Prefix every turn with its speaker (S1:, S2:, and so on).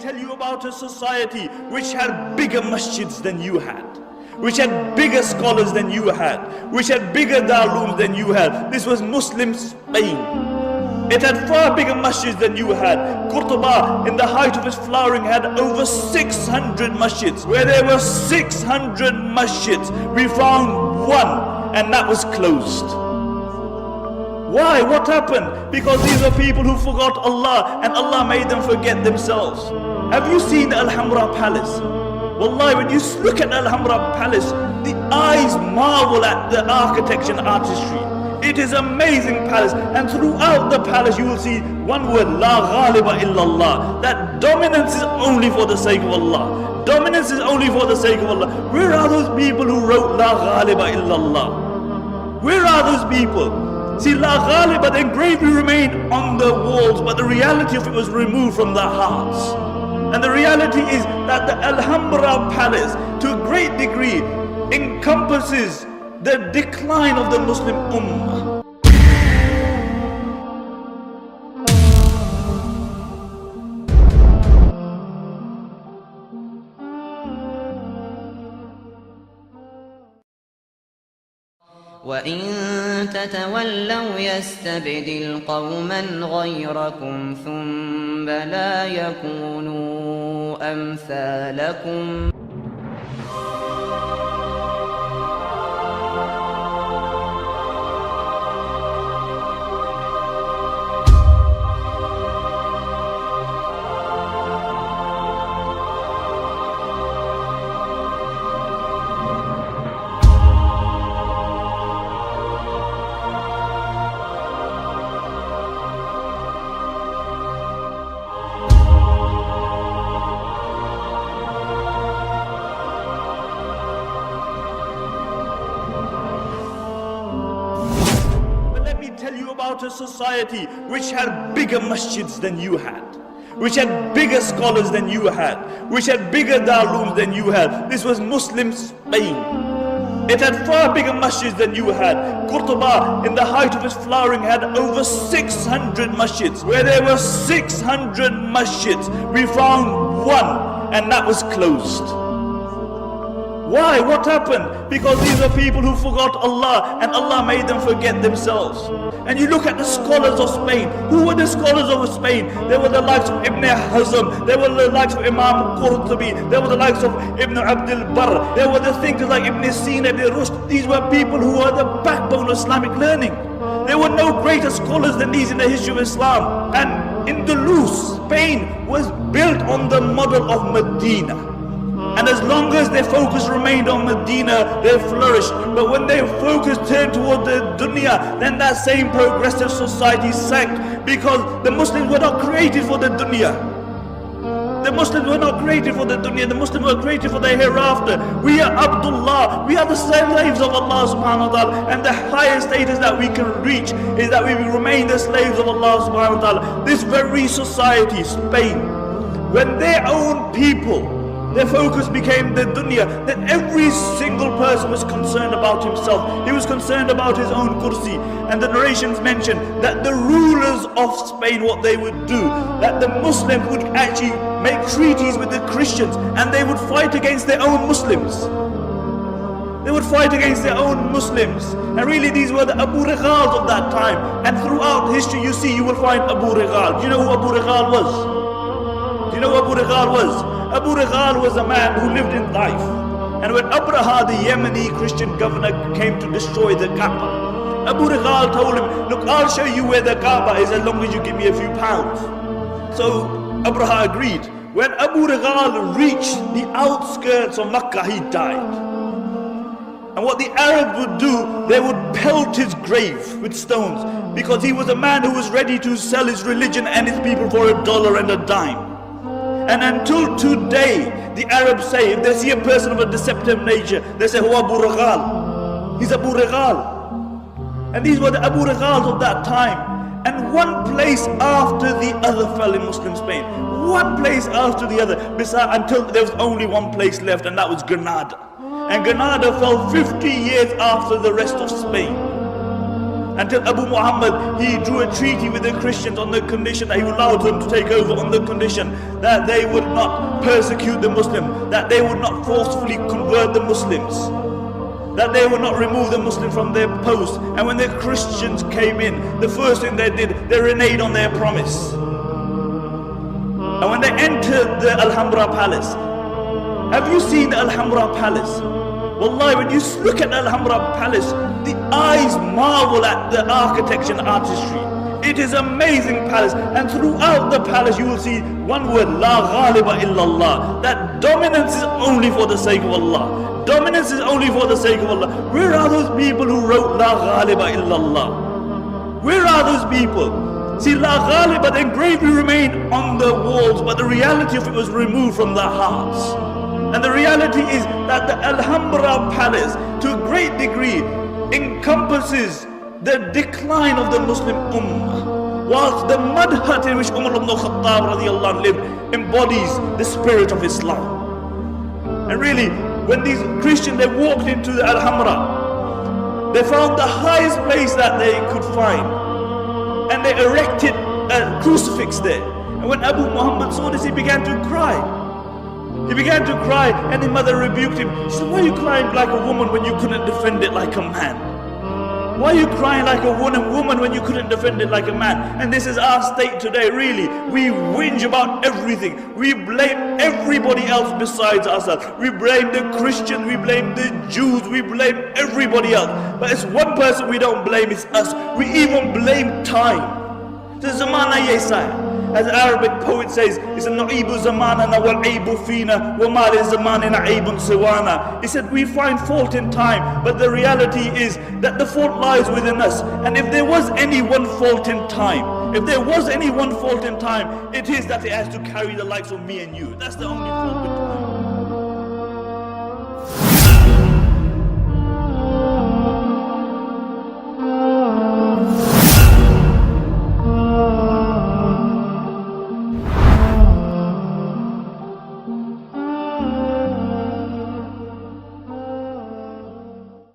S1: tell you about a society which had bigger masjids than you had, which had bigger scholars than you had, which had bigger darulooms than you had. This was Muslim Spain. It had far bigger masjids than you had. Qurtuba, in the height of its flowering, had over 600 masjids. Where there were 600 masjids, we found one, and that was closed. Why? What happened? Because these are people who forgot Allah, and Allah made them forget themselves. Have you seen the Alhambra Palace? Wallahi, when you look at the Alhambra Palace, the eyes marvel at the architecture and artistry. It is an amazing palace, and throughout the palace you will see one word, La Ghaliba illallah. That dominance is only for the sake of Allah. Dominance is only for the sake of Allah. Where are those people who wrote La Ghaliba illallah? Where are those people? See, La Ghaliba, the engraving remained on the walls, but the reality of it was removed from their hearts. And the reality is that the Alhambra Palace, to a great degree, encompasses the decline of the Muslim Ummah.
S2: وَإِن تَتَوَلَّوْا يَسْتَبْدِلْ قَوْمًا غَيْرَكُمْ ثُمَّ لَا يَكُونُوا أَمْثَالَكُمْ.
S1: About a society which had bigger masjids than you had, which had bigger scholars than you had, which had bigger darulooms than you had. This was Muslim Spain. It had far bigger masjids than you had. Qurtuba, in the height of its flowering, had over 600 masjids. Where there were 600 masjids, we found one, and that was closed. Why? What happened? Because these are people who forgot Allah, and Allah made them forget themselves. And you look at the scholars of Spain. Who were the scholars of Spain? There were the likes of Ibn Hazm, there were the likes of Imam Qurtubi, there were the likes of Ibn Abdul Barr, there were the thinkers like Ibn Sina, Ibn Rushd. These were people who were the backbone of Islamic learning. There were no greater scholars than these in the history of Islam. And Andalus, Spain, was built on the model of Medina. And as long as their focus remained on Medina, they flourished. But when their focus turned toward the dunya, then that same progressive society sank. Because the Muslims were not created for the dunya. The Muslims were not created for the dunya. The Muslims were created for the hereafter. We are Abdullah. We are the slaves of Allah subhanahu wa ta'ala. And the highest status that we can reach is that we will remain the slaves of Allah subhanahu wa ta'ala. This very society, Spain, when their own people, their focus became the dunya, then every single person was concerned about himself. He was concerned about his own kursi. And the narrations mention that the rulers of Spain, what they would do, that the Muslims would actually make treaties with the Christians, and they would fight against their own Muslims. They would fight against their own Muslims. And really these were the Abu Righals of that time. And throughout history you will find Abu Righal. Do you know who Abu Righal was? Do you know who Abu Righal was? Abu Righal was a man who lived in Taif. And when Abraha, the Yemeni Christian governor, came to destroy the Kaaba, Abu Righal told him, look, I'll show you where the Kaaba is as long as you give me a few pounds. So Abraha agreed. When Abu Righal reached the outskirts of Makkah, he died. And what the Arabs would do, they would pelt his grave with stones, because he was a man who was ready to sell his religion and his people for $1 and a dime. And until today, the Arabs say, if they see a person of a deceptive nature, they say, Hu Abu Righal. He's Abu Righal. And these were the Abu Righals of that time. And one place after the other fell in Muslim Spain. One place after the other. Until there was only one place left, and that was Granada. And Granada fell 50 years after the rest of Spain. until Abu Muhammad, he drew a treaty with the Christians on the condition that he would allow them to take over, on the condition that they would not persecute the Muslim, that they would not forcefully convert the Muslims, that they would not remove the Muslim from their post. And when the Christians came in, the first thing they did, they reneged on their promise. And when they entered the Alhambra Palace, have you seen the Alhambra Palace? Wallahi, when you look at the Alhambra Palace, the eyes marvel at the architecture and artistry. It is an amazing palace, and throughout the palace you will see one word, La Ghaliba illallah. That dominance is only for the sake of Allah. Dominance is only for the sake of Allah. Where are those people who wrote La Ghaliba illallah? Where are those people? See, La Ghaliba, the engraved remained on the walls, but the reality of it was removed from the hearts. And the reality is that the Alhambra Palace, to a great degree, encompasses the decline of the Muslim Ummah, whilst the mud hut in which Umar ibn Khattab radiallahu anh lived embodies the spirit of Islam. And really, when these Christians, they walked into the Alhambra, they found the highest place that they could find, and they erected a crucifix there. And when Abu Muhammad saw this, he began to cry. He began to cry, and his mother rebuked him. She said, why are you crying like a woman when you couldn't defend it like a man? Why are you crying like a woman when you couldn't defend it like a man? And this is our state today, really. We whinge about everything. We blame everybody else besides ourselves. We blame the Christians, we blame the Jews, we blame everybody else. But it's one person we don't blame, it's us. We even blame time. The zamana yesaya. As the Arabic poet says, it's a na'ibu zamanana wal aibu fina wa ma li zamanina aibun siwana. He said, we find fault in time, but the reality is that the fault lies within us. And if there was any one fault in time, it is that it has to carry the likes of me and you. That's the only fault with time.